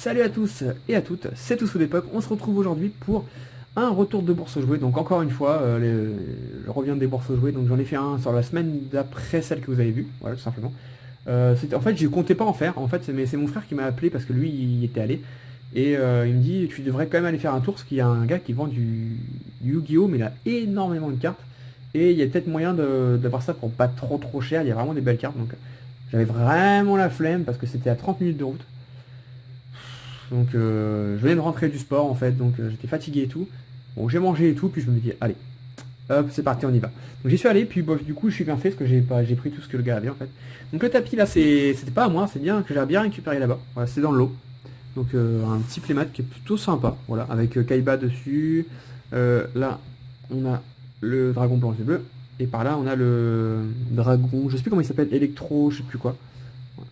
Salut à tous et à toutes, c'est Tous sous l'époque. On se retrouve aujourd'hui pour un retour de bourse jouée. Donc encore une fois, je reviens des bourses jouées. Donc j'en ai fait un sur la semaine d'après celle que vous avez vue, voilà tout simplement. En fait, je comptais pas en faire. En fait, c'est mon frère qui m'a appelé parce que lui, il y était allé. Et il me dit, tu devrais quand même aller faire un tour parce qu'il y a un gars qui vend du Yu-Gi-Oh! Mais il a énormément de cartes. Et il y a peut-être moyen d'avoir ça pour pas trop cher. Il y a vraiment des belles cartes. Donc j'avais vraiment la flemme parce que c'était à 30 minutes de route. Donc je venais de rentrer du sport en fait, donc j'étais fatigué et tout. Bon, j'ai mangé et tout, puis je me dis allez, hop, c'est parti, on y va. Donc j'y suis allé, puis bon, du coup je suis bien fait parce que j'ai pris tout ce que le gars avait en fait. Donc le tapis là, c'était pas à moi, c'est bien que j'ai bien récupéré là-bas. Voilà, c'est dans l'eau. Donc un petit playmat qui est plutôt sympa, voilà, avec Kaiba dessus. Là, on a le dragon blanc et bleu. Et par là, on a le dragon, je sais plus comment il s'appelle, électro, je sais plus quoi. Voilà.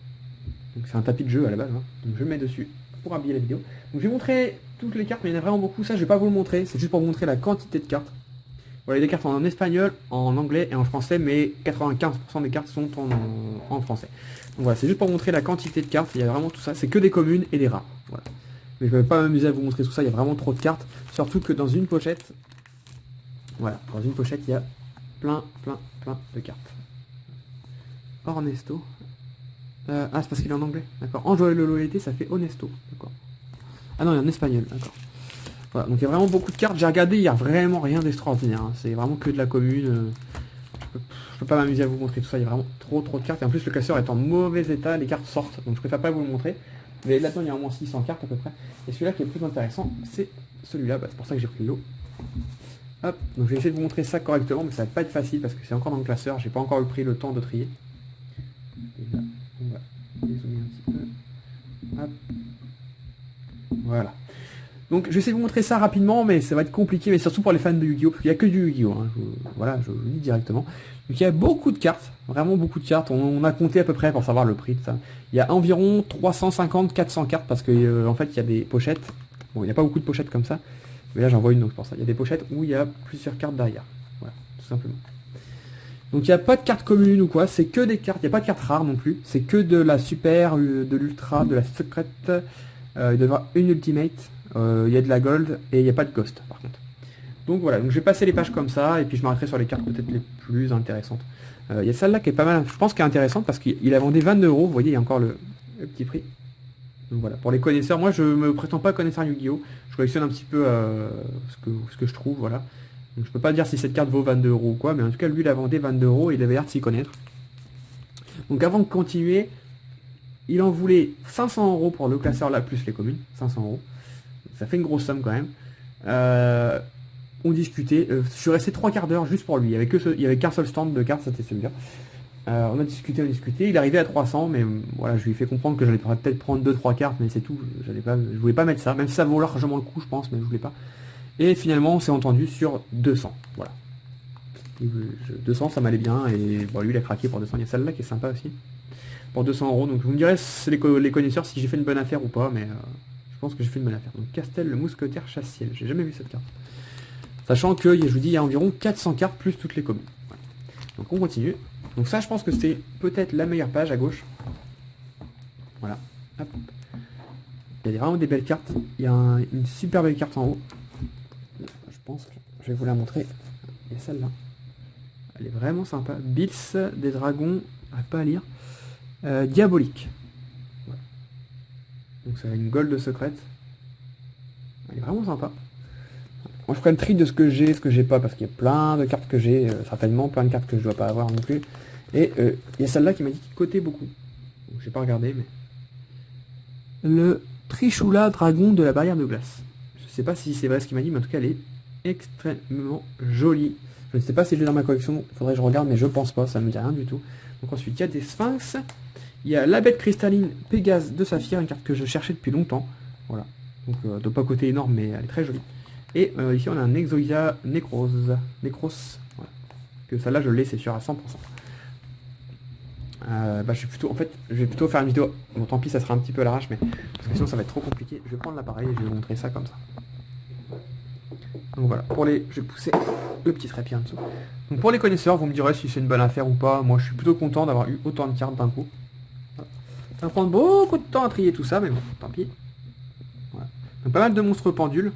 Donc c'est un tapis de jeu à la base, hein. Donc je le mets dessus pour habiller la vidéo. Donc je vais montrer toutes les cartes, mais il y en a vraiment beaucoup. Ça, je vais pas vous le montrer. C'est juste pour vous montrer la quantité de cartes. Voilà, il y a des cartes en espagnol, en anglais et en français, mais 95% des cartes sont en français. Donc voilà, c'est juste pour vous montrer la quantité de cartes. Il y a vraiment tout ça. C'est que des communes et des rares. Voilà. Mais je ne vais pas m'amuser à vous montrer tout ça. Il y a vraiment trop de cartes. Surtout que dans une pochette, voilà, dans une pochette, il y a plein de cartes. Ornesto. C'est parce qu'il est en anglais, d'accord. En jouant le loyauté, ça fait Honesto, d'accord. Ah non, il est en espagnol, d'accord. Voilà, donc il y a vraiment beaucoup de cartes. J'ai regardé, il n'y a vraiment rien d'extraordinaire. Hein. C'est vraiment que de la commune. Je peux pas m'amuser à vous montrer tout ça. Il y a vraiment trop de cartes. Et en plus, le classeur est en mauvais état. Les cartes sortent, donc je préfère pas vous le montrer. Mais là-dedans, il y a au moins 600 cartes à peu près. Et celui-là qui est le plus intéressant, c'est celui-là. Bah, c'est pour ça que j'ai pris l'eau. Hop, donc je vais essayer de vous montrer ça correctement, mais ça va pas être facile parce que c'est encore dans le classeur. J'ai pas encore pris le temps de trier. Et là, on va dézoomer un petit peu. Hop. Voilà. Donc je vais essayer de vous montrer ça rapidement, mais ça va être compliqué, mais surtout pour les fans de Yu-Gi-Oh! Parce qu'il n'y a que du Yu-Gi-Oh! Hein. Voilà, je vous le dis directement. Donc il y a beaucoup de cartes, vraiment beaucoup de cartes. On a compté à peu près pour savoir le prix de ça. Il y a environ 350-400 cartes parce que en fait il y a des pochettes. Bon, il n'y a pas beaucoup de pochettes comme ça, mais là j'en vois une donc pour ça. Il y a des pochettes où il y a plusieurs cartes derrière. Voilà, tout simplement. Donc il n'y a pas de cartes communes ou quoi, c'est que des cartes, il n'y a pas de cartes rares non plus, c'est que de la super, de l'ultra, de la secrète, il doit y avoir une ultimate, il y a de la gold et il n'y a pas de ghost par contre. Donc voilà, donc je vais passer les pages comme ça et puis je m'arrêterai sur les cartes peut-être les plus intéressantes. Il y a celle-là qui est pas mal, je pense qu'elle est intéressante parce qu'il a vendu 22 €, vous voyez il y a encore le petit prix. Donc voilà, pour les connaisseurs, moi je me prétends pas connaisseur Yu-Gi-Oh! Je collectionne un petit peu ce que je trouve, voilà. Donc je peux pas dire si cette carte vaut 22 € ou quoi, mais en tout cas lui il a vendu 22 € et il avait l'air de s'y connaître. Donc avant de continuer, il en voulait 500 € pour le classeur là, plus les communes, 500 €. Ça fait une grosse somme quand même. On discutait, je suis resté 3 quarts d'heure juste pour lui, il y avait qu'un seul stand de cartes, c'était celui-là. On a discuté, il est arrivé à 300, mais voilà, je lui ai fait comprendre que j'allais peut-être prendre 2-3 cartes, mais c'est tout, je voulais pas mettre ça, même si ça vaut largement le coup je pense, mais je voulais pas. Et finalement on s'est entendu sur 200, voilà. 200 ça m'allait bien, et bon, lui il a craqué pour 200, il y a celle-là qui est sympa aussi, pour 200 €, donc vous me direz les connaisseurs si j'ai fait une bonne affaire ou pas, mais je pense que j'ai fait une bonne affaire. Donc Castel le mousquetaire chasse-ciel, j'ai jamais vu cette carte. Sachant que, je vous dis, il y a environ 400 cartes plus toutes les communes. Voilà. Donc on continue. Donc ça je pense que c'est peut-être la meilleure page à gauche. Voilà. Hop. Il y a vraiment des belles cartes. Il y a une super belle carte en haut. Je pense que je vais vous la montrer. Il y a celle-là. Elle est vraiment sympa. Bills, des dragons, j'arrive pas à lire. Diabolique. Voilà. Donc ça a une gold secrète. Elle est vraiment sympa. Moi je ferai le tri de ce que j'ai, ce que j'ai pas, parce qu'il y a plein de cartes que j'ai, certainement plein de cartes que je dois pas avoir non plus. Et il y a celle-là qui m'a dit qu'il cotait beaucoup. Donc j'ai pas regardé, mais... Le Trishula dragon de la barrière de glace. Je sais pas si c'est vrai ce qu'il m'a dit, mais en tout cas elle est extrêmement jolie. Je ne sais pas si je l'ai dans ma collection, il faudrait que je regarde, mais je pense pas, ça me dit rien du tout. Donc ensuite il y a des sphinx, il y a la bête cristalline Pégase de saphir, une carte que je cherchais depuis longtemps. Voilà. Donc elle doit pas coter énorme, mais elle est très jolie. Et ici on a un Exodia Necros, voilà. Que celle-là je l'ai, c'est sûr à 100%. Je vais plutôt faire une vidéo, bon tant pis ça sera un petit peu à l'arrache, mais parce que sinon ça va être trop compliqué. Je vais prendre l'appareil et je vais vous montrer ça comme ça. Donc voilà, je vais pousser le petit trépied en dessous. Donc pour les connaisseurs, vous me direz si c'est une bonne affaire ou pas. Moi je suis plutôt content d'avoir eu autant de cartes d'un coup. Voilà. Ça va prendre beaucoup de temps à trier tout ça, mais bon, tant pis. Donc pas mal de monstres pendules.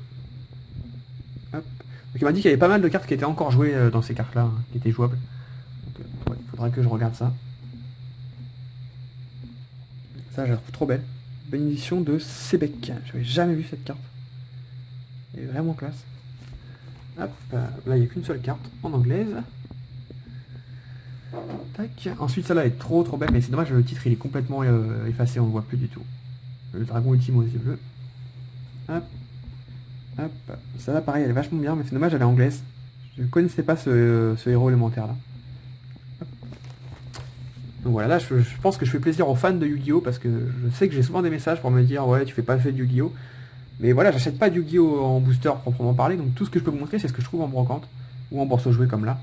Hop. Donc il m'a dit qu'il y avait pas mal de cartes qui étaient encore jouées dans ces cartes-là, hein, qui étaient jouables. Donc ouais, il faudra que je regarde ça. Ça, je la trouve trop belle. Bénédiction de Sebec. J'avais jamais vu cette carte. Elle est vraiment classe. Hop, là il n'y a qu'une seule carte en anglaise. Tac. Ensuite celle-là est trop belle, mais c'est dommage, le titre il est complètement effacé, on ne le voit plus du tout. Le dragon ultime aux yeux bleus. Hop. Hop. Celle-là pareil, elle est vachement bien, mais c'est dommage, elle est anglaise. Je ne connaissais pas ce héros élémentaire là. Hop. Donc voilà, là je pense que je fais plaisir aux fans de Yu-Gi-Oh! Parce que je sais que j'ai souvent des messages pour me dire ouais tu fais pas fait de Yu-Gi-Oh! Mais voilà, j'achète pas de Yu-Gi-Oh! En booster proprement parler, donc tout ce que je peux vous montrer c'est ce que je trouve en brocante ou en bourse jouée comme là.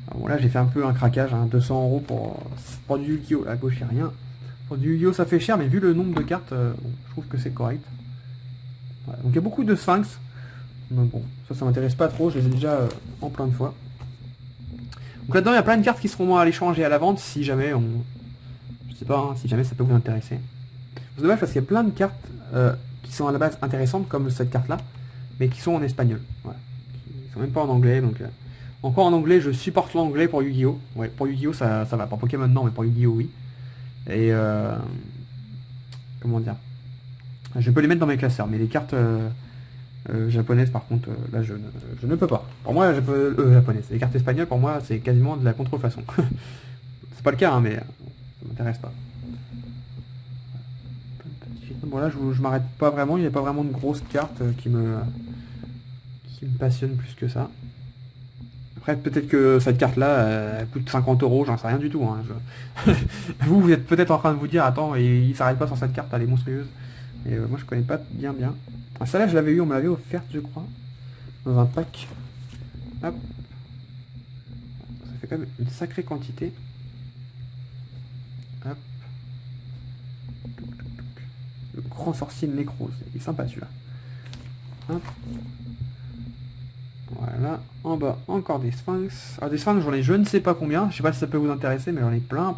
Alors, bon, là j'ai fait un peu un craquage, hein, 200 € pour du Yu-Gi-Oh! À gauche il n'y a rien. Pour du Yu-Gi-Oh! Ça fait cher, mais vu le nombre de cartes, bon, je trouve que c'est correct. Voilà. Donc il y a beaucoup de Sphinx. Donc bon, ça m'intéresse pas trop, je les ai déjà en plein de fois. Donc là-dedans il y a plein de cartes qui seront à l'échange et à la vente si jamais on... Je sais pas, hein, si jamais ça peut vous intéresser. C'est dommage parce qu'il y a plein de cartes qui sont à la base intéressantes comme cette carte là, mais qui sont en espagnol. Voilà. Ils sont même pas en anglais, donc... Encore en anglais, je supporte l'anglais pour Yu-Gi-Oh! Ouais, pour Yu-Gi-Oh! Ça va, pour Pokémon non, mais pour Yu-Gi-Oh! Oui. Et comment dire, je peux les mettre dans mes classeurs, mais les cartes japonaises par contre, là je ne peux pas. Pour moi, japonaises. Les cartes espagnoles, pour moi, c'est quasiment de la contrefaçon. C'est pas le cas, hein, mais ça m'intéresse pas. Bon là, je m'arrête pas vraiment, il n'y a pas vraiment de grosses cartes qui me passionnent plus que ça. Après, peut-être que cette carte-là, elle coûte 50 €, j'en sais rien du tout. Hein. Vous êtes peut-être en train de vous dire, attends, il s'arrête pas sur cette carte, elle est monstrueuse. Et moi, je connais pas bien. Ah, celle-là, je l'avais eu, on me l'avait offerte, je crois, dans un pack. Hop. Ça fait quand même une sacrée quantité. Hop. Le grand sorcier de Nécrose, il est sympa celui-là. Hop. Voilà, en bas encore des sphinx. Alors des sphinx j'en ai je ne sais pas combien, je sais pas si ça peut vous intéresser, mais j'en ai plein.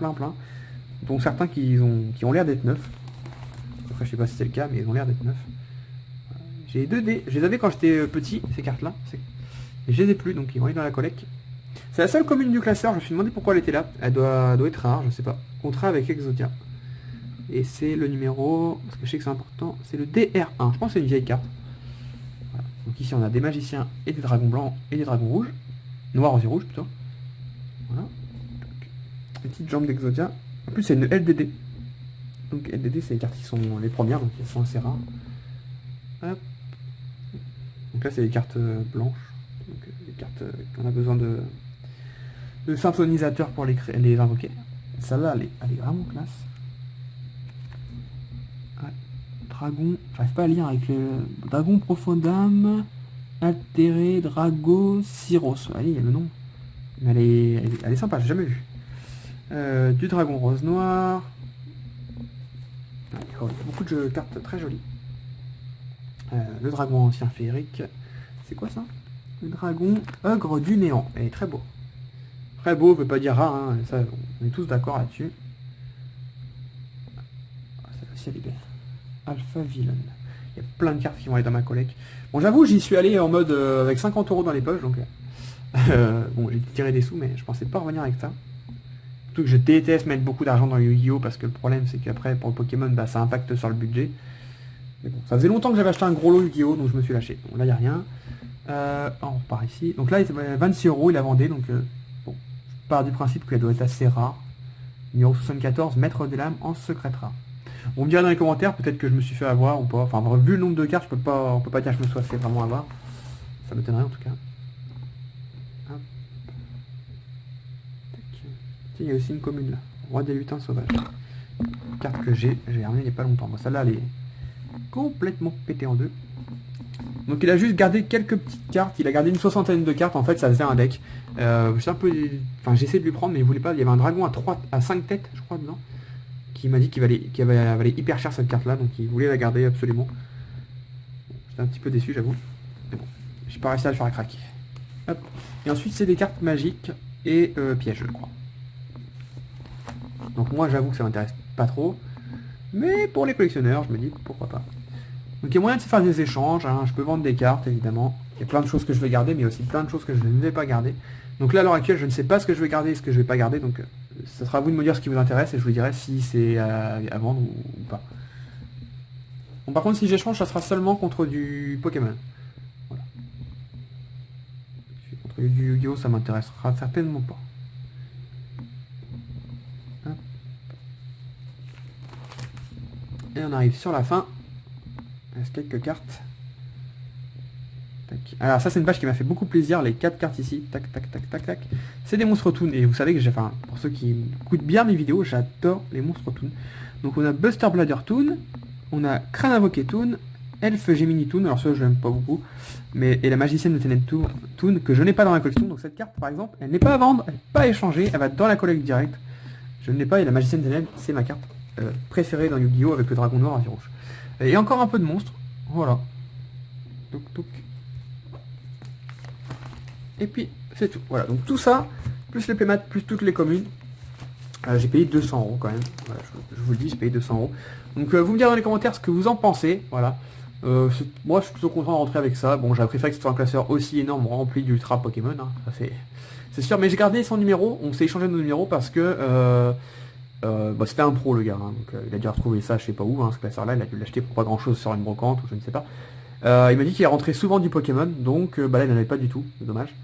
Dont certains qui ont l'air d'être neufs. Après je sais pas si c'est le cas, mais ils ont l'air d'être neufs. J'ai 2D, je les avais quand j'étais petit, ces cartes là. Et je les ai plus, donc ils vont aller dans la collecte. C'est la seule commune du classeur, je me suis demandé pourquoi elle était là. Elle doit être rare, je sais pas. Contrat avec Exodia. Et c'est le numéro, parce que je sais que c'est important, c'est le DR1, je pense que c'est une vieille carte. Donc ici on a des magiciens et des dragons blancs et des dragons rouges. Noirs et rouges plutôt. Voilà. Petite jambe d'Exodia. En plus c'est une LDD. Donc LDD c'est les cartes qui sont les premières, donc elles sont assez rares. Hop. Donc là c'est les cartes blanches. Donc les cartes qu'on a besoin de synthonisateurs pour les invoquer. Celle-là elle est vraiment classe. Dragon, j'arrive pas à lire avec le dragon profondam, altéré, drago, Cyros. Allez, il y a le nom. Mais elle est sympa, j'ai jamais vu. Du dragon rose noir. Il y a beaucoup de cartes très jolies. Le dragon ancien féerique. C'est quoi ça? Le dragon ogre du néant. Elle est très beau. Très beau, veut pas dire rare, hein. Ça, on est tous d'accord là-dessus. Celle aussi elle est belle. Alpha Villain. Il y a plein de cartes qui vont aller dans ma collecte. Bon, j'avoue, j'y suis allé en mode avec 50 € dans les poches, donc bon, j'ai tiré des sous, mais je pensais pas revenir avec ça. Surtout que je déteste mettre beaucoup d'argent dans Yu-Gi-Oh! Parce que le problème, c'est qu'après, pour le Pokémon, bah, ça impacte sur le budget. Mais bon, ça faisait longtemps que j'avais acheté un gros lot Yu-Gi-Oh! Donc je me suis lâché. Bon, là, il n'y a rien. On repart ici. Donc là, il 26 €, il a vendé, donc bon, je pars du principe qu'elle doit être assez rare. Numéro 74, Maître des Lames en secret rare. On me dira dans les commentaires, peut-être que je me suis fait avoir ou pas. Enfin, vu le nombre de cartes, on peut pas dire que je me sois fait vraiment avoir. Ça m'étonnerait en tout cas. Hop. Il y a aussi une commune là. Roi des lutins sauvages. Une carte que j'ai ramenée il n'y a pas longtemps. Bon, celle-là, elle est complètement pétée en deux. Donc il a juste gardé quelques petites cartes. Il a gardé une soixantaine de cartes. En fait, ça faisait un deck. C'est un peu... Enfin, j'essaie de lui prendre, mais il voulait pas. Il y avait un dragon à 5 têtes, je crois, dedans. Qui m'a dit qu'il valait hyper cher cette carte là, donc il voulait la garder absolument. J'étais un petit peu déçu, j'avoue. Mais bon, j'ai pas réussi à le faire craquer. Hop. Et ensuite c'est des cartes magiques et pièges, je crois. Donc moi j'avoue que ça m'intéresse pas trop. Mais pour les collectionneurs, je me dis pourquoi pas. Donc il y a moyen de se faire des échanges, hein. Je peux vendre des cartes évidemment. Il y a plein de choses que je vais garder, mais aussi plein de choses que je ne vais pas garder. Donc là à l'heure actuelle je ne sais pas ce que je vais garder et ce que je vais pas garder, donc ça sera à vous de me dire ce qui vous intéresse et je vous dirai si c'est à vendre ou pas. Bon par contre si j'échange ça sera seulement contre du Pokémon. Voilà. Contre du Yu-Gi-Oh ça m'intéressera certainement pas. Hop. Et on arrive sur la fin. Il reste quelques cartes. Tac. Alors ça c'est une page qui m'a fait beaucoup plaisir, les 4 cartes ici, tac tac tac tac tac. C'est des monstres toon et vous savez que j'ai, enfin pour ceux qui écoutent bien mes vidéos, j'adore les monstres toon. Donc on a Buster Blader Toon, on a Crâne Invoqué Toon, Elfe Gemini Toon, alors ça je l'aime pas beaucoup, mais et la Magicienne de Ténèbres Toon que je n'ai pas dans ma collection, donc cette carte par exemple, elle n'est pas à vendre, elle n'est pas à échanger, elle va dans la collecte directe. Je ne l'ai pas et la Magicienne de Ténèbres c'est ma carte préférée dans Yu-Gi-Oh avec le dragon noir à rouge. Et encore un peu de monstres, voilà. Toc toc. Et puis, c'est tout. Voilà, donc tout ça, plus les playmat, plus toutes les communes. J'ai payé 200 € quand même. Voilà, je vous le dis, j'ai payé 200 €. Donc vous me direz dans les commentaires ce que vous en pensez. Voilà. Moi, je suis plutôt content de rentrer avec ça. Bon, j'aurais préféré que ce soit un classeur aussi énorme rempli d'ultra Pokémon. Hein. Ça, c'est sûr, mais j'ai gardé son numéro. On s'est échangé nos numéros parce que c'était un pro le gars. Hein. Donc il a dû retrouver ça, je sais pas où. Hein, ce classeur-là, il a dû l'acheter pour pas grand-chose sur une brocante ou je ne sais pas. Il m'a dit qu'il est rentré souvent du Pokémon, donc là il n'en avait pas du tout, c'est dommage.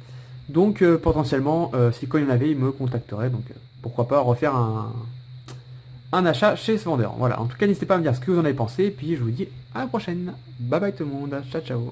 Donc potentiellement, si quand il en avait, il me contacterait, donc pourquoi pas refaire un achat chez ce vendeur. Voilà, en tout cas n'hésitez pas à me dire ce que vous en avez pensé, et puis je vous dis à la prochaine. Bye bye tout le monde, ciao ciao.